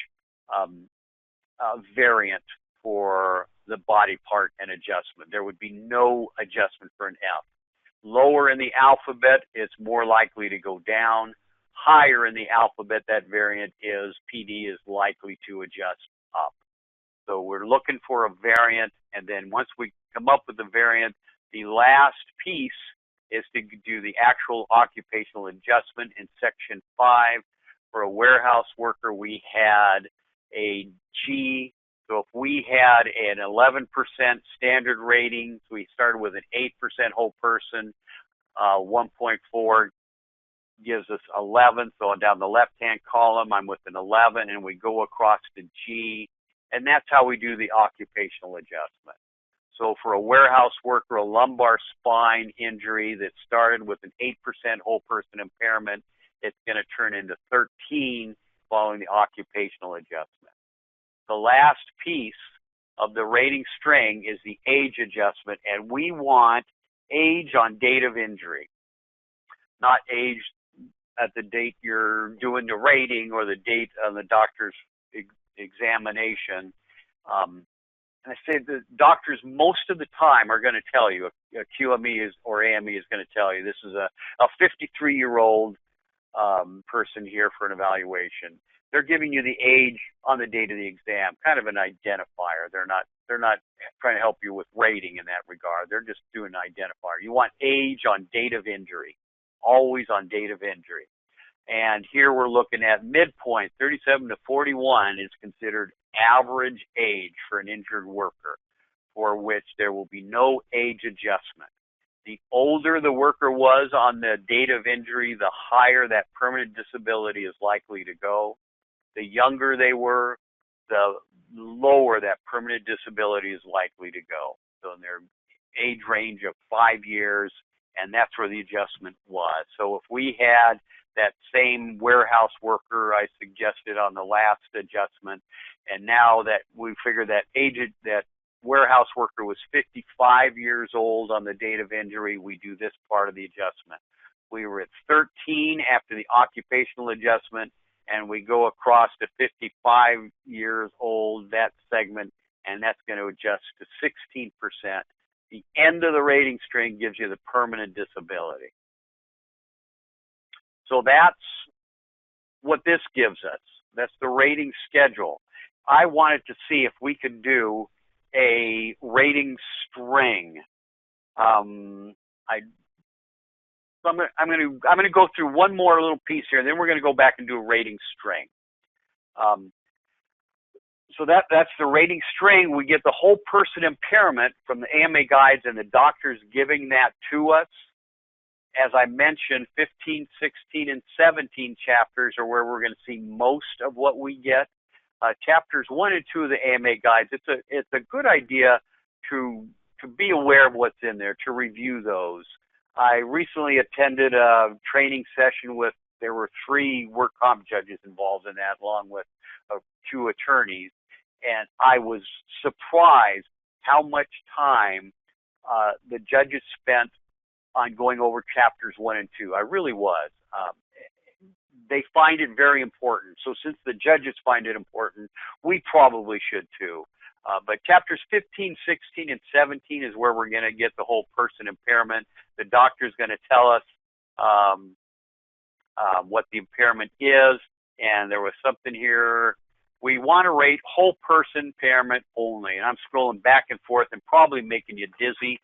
variant for the body part and adjustment. There would be no adjustment for an F. Lower in the alphabet, it's more likely to go down. Higher in the alphabet, that variant is, PD is likely to adjust up. So we're looking for a variant, and then once we come up with the variant, the last piece is to do the actual occupational adjustment. In section 5, for a warehouse worker, we had a G. So if we had an 11% standard rating, so we started with an 8% whole person, 1.4 gives us 11. So down the left-hand column, I'm with an 11, and we go across to G, and that's how we do the occupational adjustment. So for a warehouse worker, a lumbar spine injury that started with an 8% whole person impairment, it's going to turn into 13 following the occupational adjustment. The last piece of the rating string is the age adjustment, and we want age on date of injury, not age at the date you're doing the rating or the date on the doctor's examination. And I say the doctors most of the time are going to tell you, a QME or AME is going to tell you, this is a 53-year-old person here for an evaluation. They're giving you the age on the date of the exam, kind of an identifier. They're not trying to help you with rating in that regard. They're just doing an identifier. You want age on date of injury, always on date of injury. And here we're looking at midpoint, 37 to 41 is considered average age for an injured worker, for which there will be no age adjustment. The older the worker was on the date of injury, the higher that permanent disability is likely to go. The younger they were, the lower that permanent disability is likely to go. So in their age range of 5 years, and that's where the adjustment was. So if we had that same warehouse worker I suggested on the last adjustment, and now that we figure that that warehouse worker was 55 years old on the date of injury, we do this part of the adjustment. We were at 13 after the occupational adjustment, and we go across to 55 years old, that segment, and that's going to adjust to 16%. The end of the rating string gives you the permanent disability. So that's what this gives us. That's the rating schedule. I wanted to see if we could do a rating string. I'm going to go through one more little piece here, and then we're going to go back and do a rating string. So that's the rating string. We get the whole person impairment from the AMA guides and the doctors giving that to us. As I mentioned, 15, 16, and 17 chapters are where we're going to see most of what we get. Chapters 1 and 2 of the AMA guides, it's a good idea to be aware of what's in there, to review those. I recently attended a training session with, there were 3 work comp judges involved in that, along with 2 attorneys, and I was surprised how much time the judges spent on going over chapters 1 and 2. I really was. They find it very important. So since the judges find it important, we probably should too. But chapters 15, 16, and 17 is where we're going to get the whole person impairment. The doctor's going to tell us what the impairment is. And there was something here. We want to rate whole person impairment only. And I'm scrolling back and forth and probably making you dizzy.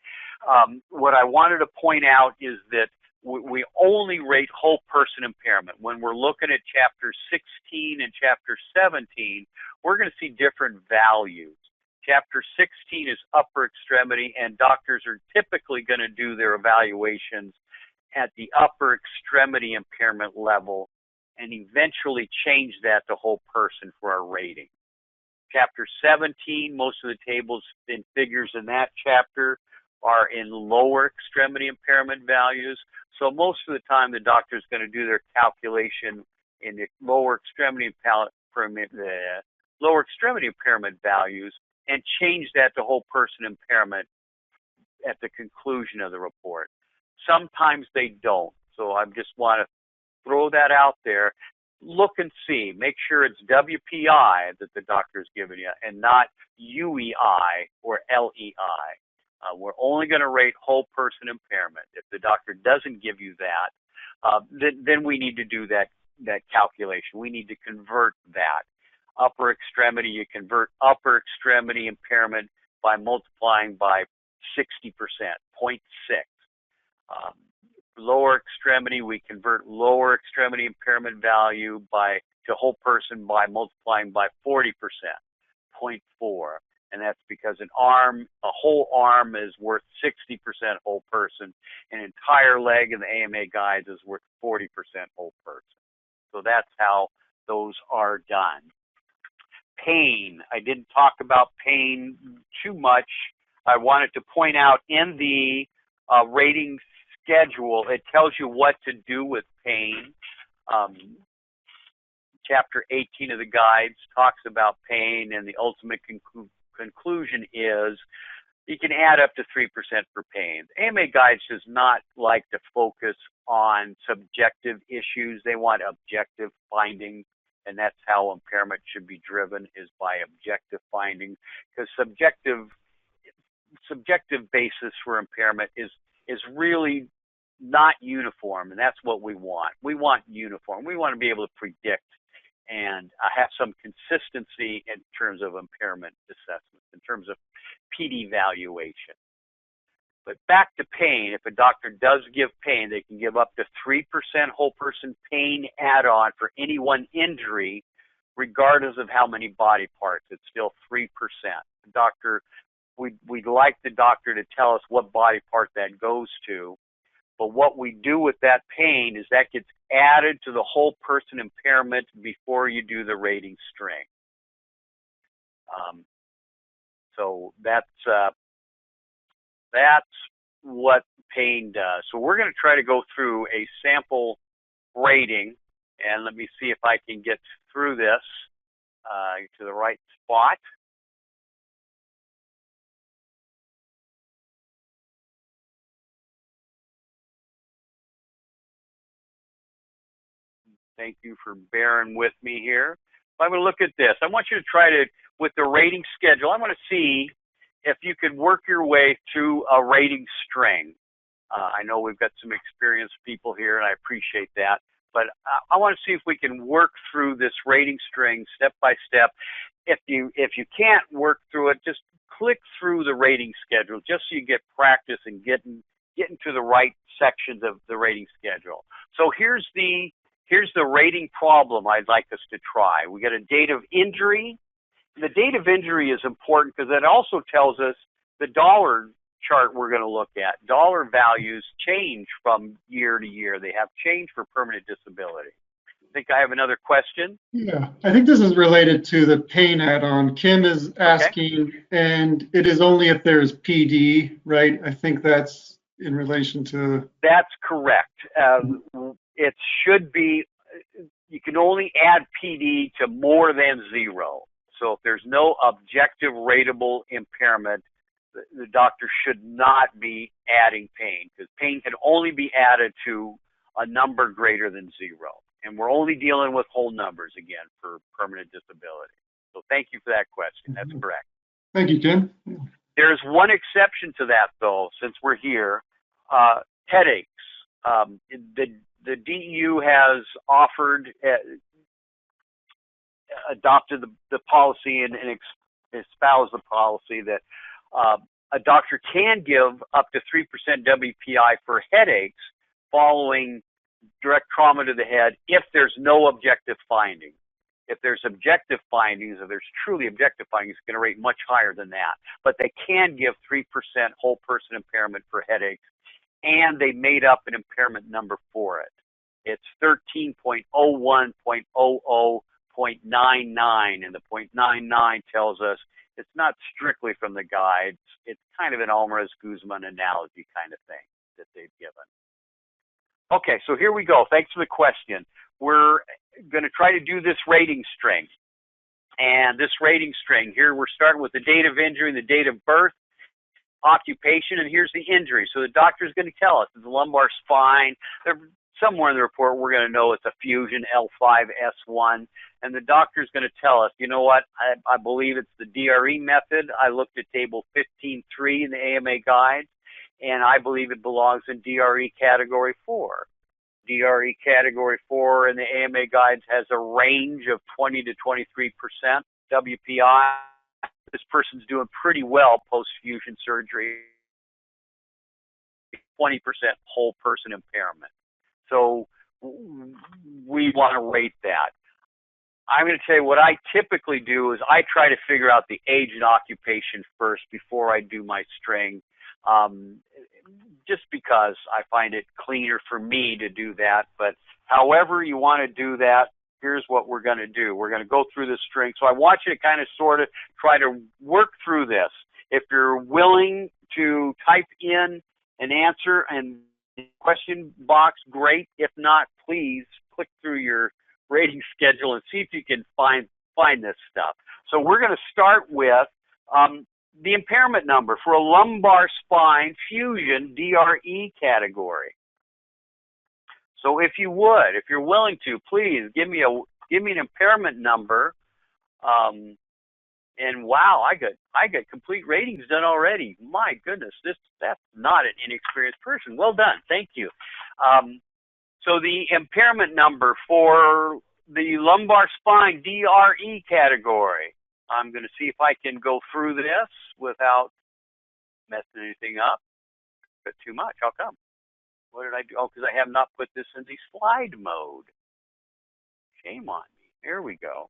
What I wanted to point out is that we only rate whole person impairment. When we're looking at chapter 16 and chapter 17, we're going to see different values. Chapter 16 is upper extremity, and doctors are typically going to do their evaluations at the upper extremity impairment level and eventually change that to whole person for our rating. Chapter 17, most of the tables and figures in that chapter are in lower extremity impairment values. So most of the time the doctor is going to do their calculation in the lower extremity impairment values and change that to whole person impairment at the conclusion of the report. Sometimes they don't. So I just want to throw that out there. Look and see. Make sure it's WPI that the doctor is giving you and not UEI or LEI. We're only going to rate whole person impairment. If the doctor doesn't give you that, then we need to do that calculation. We need to convert that. Upper extremity, you convert upper extremity impairment by multiplying by 60%, 0.6. Lower extremity, we convert lower extremity impairment value to whole person by multiplying by 40%, 0.4. And that's because a whole arm is worth 60% whole person. An entire leg in the AMA guides is worth 40% whole person. So that's how those are done. Pain. I didn't talk about pain too much. I wanted to point out in the rating schedule, it tells you what to do with pain. Chapter 18 of the guides talks about pain, and the ultimate conclusion is you can add up to 3% for pain. AMA guides does not like to focus on subjective issues. They want objective findings, and that's how impairment should be driven, is by objective findings, because subjective basis for impairment is really not uniform, and that's what we want. We want uniform. We want to be able to predict and have some consistency in terms of impairment assessment, in terms of PD valuation. But back to pain, if a doctor does give pain, they can give up to 3% whole person pain add-on for any one injury, regardless of how many body parts. It's still 3%. The doctor, we'd like the doctor to tell us what body part that goes to. But what we do with that pain is that gets added to the whole person impairment before you do the rating string. So that's what pain does. So we're going to try to go through a sample rating, and let me see if I can get through this to the right spot. Thank you for bearing with me here. I'm going to look at this. I want you to try to, with the rating schedule, I want to see if you could work your way through a rating string. I know we've got some experienced people here, and I appreciate that. But I want to see if we can work through this rating string step by step. If you can't work through it, just click through the rating schedule just so you get practice and getting to the right sections of the rating schedule. So here's the rating problem I'd like us to try. We got a date of injury. The date of injury is important because that also tells us the dollar chart we're going to look at. Dollar values change from year to year. They have changed for permanent disability. I think I have another question. Yeah, I think this is related to the pain add-on. Kim is asking, and it is only if there's PD, right? I think that's in relation to? That's correct. It should be, you can only add PD to more than 0. So if there's no objective ratable impairment, the doctor should not be adding pain, because pain can only be added to a number greater than 0. And we're only dealing with whole numbers again for permanent disability. So thank you for that question. That's correct. Thank you, Tim. There's one exception to that, though, since we're here. Headaches. The DEU has adopted the policy and espoused the policy that a doctor can give up to 3% WPI for headaches following direct trauma to the head if there's no objective finding. If there's objective findings, if there's truly objective findings, it's going to rate much higher than that. But they can give 3% whole person impairment for headaches, and they made up an impairment number for it. It's 13.01.00.99, and the 0.99 tells us it's not strictly from the guides. It's kind of an Alvarez-Guzman analogy kind of thing that they've given. Okay, so here we go. Thanks for the question. We're going to try to do this rating string. And this rating string, here we're starting with the date of injury and the date of birth, occupation, and here's the injury. So the doctor is going to tell us it's the lumbar spine. Somewhere in the report we're going to know it's a fusion L5S1. And the doctor is going to tell us, you know what, I believe it's the DRE method. I looked at table 15.3 in the AMA guide, and I believe it belongs in DRE category 4. DRE category 4 in the AMA guides has a range of 20 to 23% WPI. This person's doing pretty well post-fusion surgery. 20% whole person impairment. So we want to rate that. I'm going to tell you what I typically do is I try to figure out the age and occupation first before I do my string. Just because I find it cleaner for me to do that. But however you want to do that, here's what we're going to do. We're going to go through this string. So I want you to kind of sort of try to work through this. If you're willing to type in an answer in the question box, great. If not, please click through your rating schedule and see if you can find this stuff. So we're going to start with the impairment number for a lumbar spine fusion DRE category. So if you would, if you're willing to, please give me an impairment number. And wow, I got complete ratings done already. My goodness, that's not an inexperienced person. Well done, thank you. So the impairment number for the lumbar spine DRE category. I'm going to see if I can go through this without messing anything up. But too much, how come? What did I do? Oh, because I have not put this in the slide mode. Shame on me. There we go.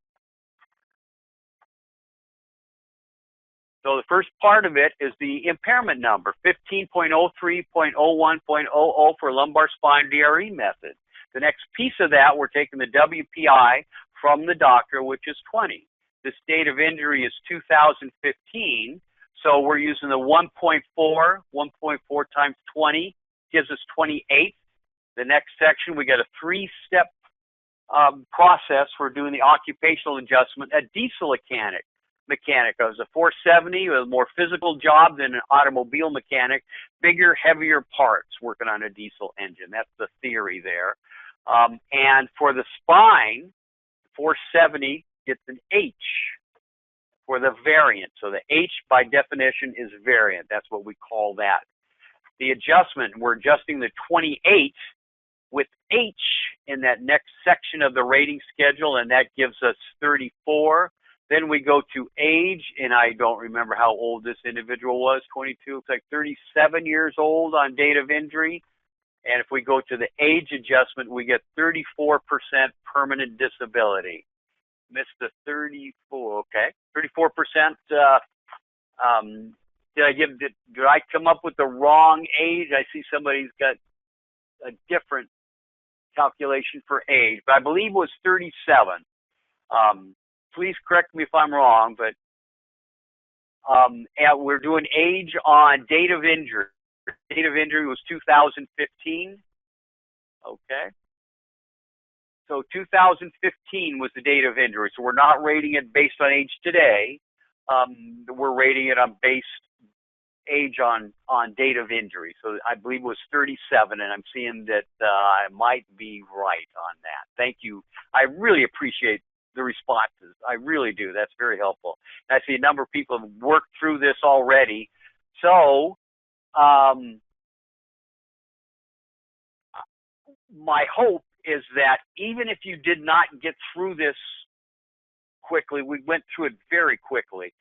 So the first part of it is the impairment number, 15.03.01.00 for lumbar spine DRE method. The next piece of that, we're taking the WPI from the doctor, which is 20. This date of injury is 2015, so we're using the 1.4 times 20 gives us 28. The next section, we get a 3-step process for doing the occupational adjustment. A diesel mechanic is a 470 with a more physical job than an automobile mechanic, bigger, heavier parts working on a diesel engine. That's the theory there. And for the spine, 470 gets an H for the variant. So the H by definition is variant. That's what we call that. The adjustment, we're adjusting the 28 with H in that next section of the rating schedule, and that gives us 34. Then we go to age, and I don't remember how old this individual was, 22, it's like 37 years old on date of injury. And if we go to the age adjustment, we get 34% permanent disability. Missed the 34, okay. 34%, did I come up with the wrong age? I see somebody's got a different calculation for age, but I believe it was 37. Please correct me if I'm wrong, but and we're doing age on date of injury. date of injury was 2015. Okay. So 2015 was the date of injury. So we're not rating it based on age today. We're rating it on based age on date of injury. So I believe it was 37, and I'm seeing that I might be right on that. Thank you. I really appreciate the responses. I really do. That's very helpful. And I see a number of people have worked through this already. So my hope is that even if you did not get through this quickly, we went through it very quickly.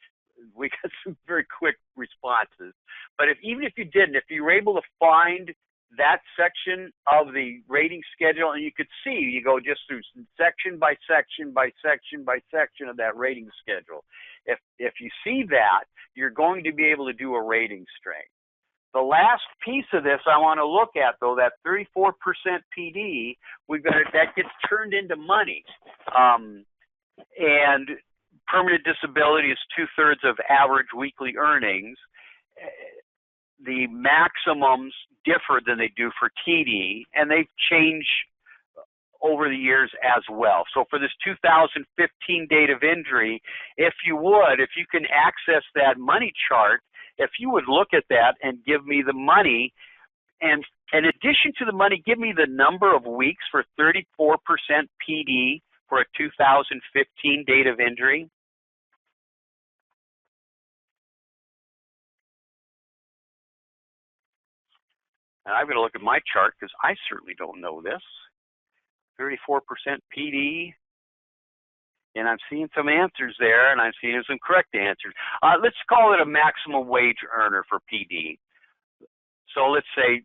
We got some very quick responses. But even if you didn't, if you were able to find that section of the rating schedule, and you could see, you go just through section by section by section by section of that rating schedule. If you see that, you're going to be able to do a rating strength. The last piece of this I want to look at, though, that 34% PD, that gets turned into money. And permanent disability is 2/3 of average weekly earnings. The maximums differ than they do for TD, and they've changed over the years as well. So for this 2015 date of injury, if you can access that money chart, if you would look at that and give me the money, and in addition to the money, give me the number of weeks for 34% PD for a 2015 date of injury. And I'm going to look at my chart because I certainly don't know this. 34% PD. And I'm seeing some answers there, and I'm seeing some correct answers. Let's call it a maximum wage earner for PD. So let's say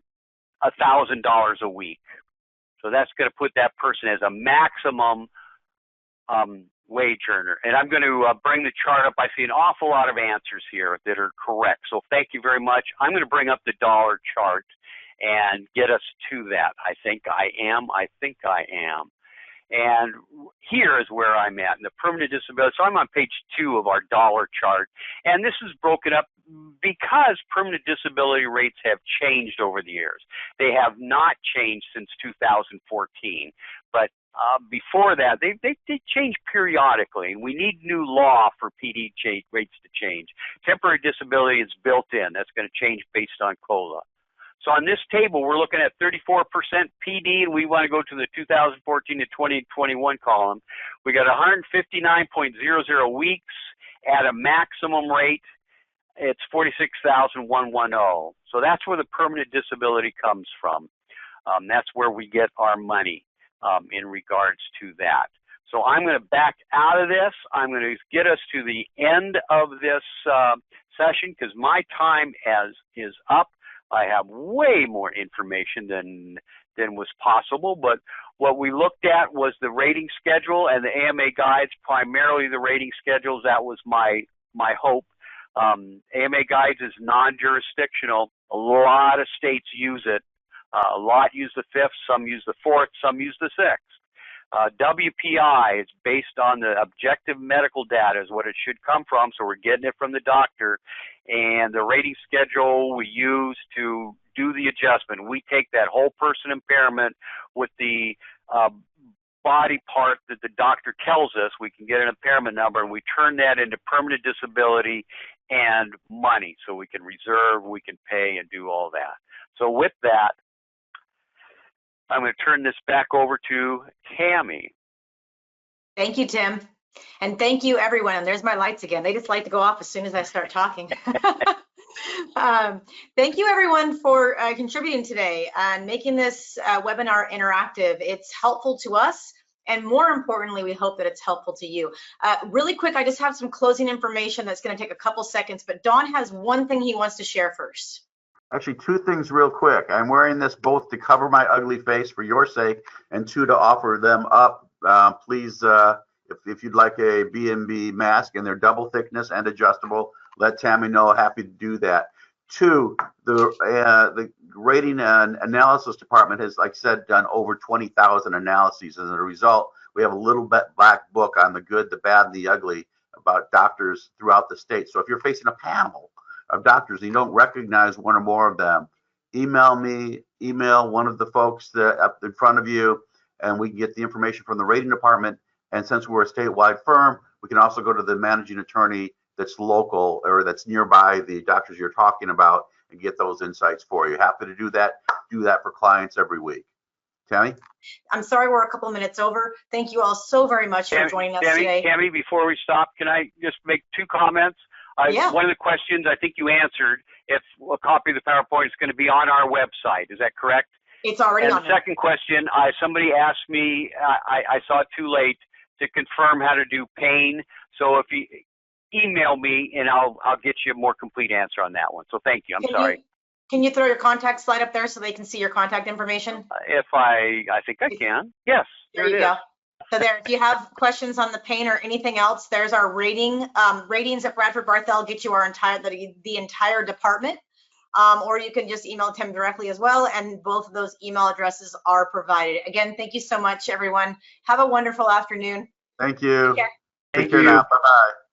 $1,000 a week. So that's going to put that person as a maximum wage earner. And I'm going to bring the chart up. I see an awful lot of answers here that are correct. So thank you very much. I'm going to bring up the dollar chart and get us to that. I think I am. And here is where I'm at in the permanent disability. So I'm on page 2 of our dollar chart. And this is broken up because permanent disability rates have changed over the years. They have not changed since 2014. But before that, they change periodically. And we need new law for PD rates to change. Temporary disability is built in. That's going to change based on COLA. So on this table, we're looking at 34% PD, and we want to go to the 2014 to 2021 column. We got 159.00 weeks at a maximum rate. It's 46,110. So that's where the permanent disability comes from. That's where we get our money in regards to that. So I'm going to back out of this. I'm going to get us to the end of this session because my time is up. I have way more information than was possible, but what we looked at was the rating schedule and the AMA guides, primarily the rating schedules. That was my hope. AMA guides is non-jurisdictional. A lot of states use it. A lot use the 5th, some use the 4th, some use the 6th. WPI is based on the objective medical data is what it should come from, so we're getting it from the doctor. And the rating schedule we use to do the adjustment. We take that whole person impairment with the body part that the doctor tells us, we can get an impairment number, and we turn that into permanent disability and money. So we can reserve, we can pay, and do all that. So with that, I'm going to turn this back over to Tammy. Thank you, Tim. And thank you, everyone. And there's my lights again. They just like to go off as soon as I start talking. Thank you, everyone, for contributing today and making this webinar interactive. It's helpful to us. And more importantly, we hope that it's helpful to you. Really quick, I just have some closing information that's going to take a couple seconds. But Don has one thing he wants to share first. Actually, 2 things real quick. I'm wearing this both to cover my ugly face for your sake, and 2, to offer them up. Please, if you'd like a B&B mask, and they're double thickness and adjustable, let Tammy know. Happy to do that. 2, the rating and analysis department has, like I said, done over 20,000 analyses. As a result, we have a little black book on the good, the bad, and the ugly about doctors throughout the state. So if you're facing a panel of doctors and you don't recognize one or more of them, email me, email one of the folks that up in front of you, and we can get the information from the rating department. And since we're a statewide firm, we can also go to the managing attorney that's local or that's nearby the doctors you're talking about and get those insights for you. Happy to do that for clients every week. Tammy? I'm sorry we're a couple minutes over. Thank you all so very much for joining us today. Tammy, before we stop, can I just make 2 comments? Yeah. One of the questions I think you answered, if a copy of the PowerPoint is going to be on our website. Is that correct? It's already on the there. second question, somebody asked me, I saw it too late to confirm how to do pain. So if you email me and I'll get you a more complete answer on that one. So thank you. I'm sorry. Can you throw your contact slide up there so they can see your contact information? If I think I can. Yes. There you go. So there, if you have questions on the pain or anything else, there's our rating. Ratings at Bradford Barthel get you the entire department. Or you can just email Tim directly as well. And both of those email addresses are provided. Again, thank you so much, everyone. Have a wonderful afternoon. Thank you. Take care. Take care now. Bye-bye.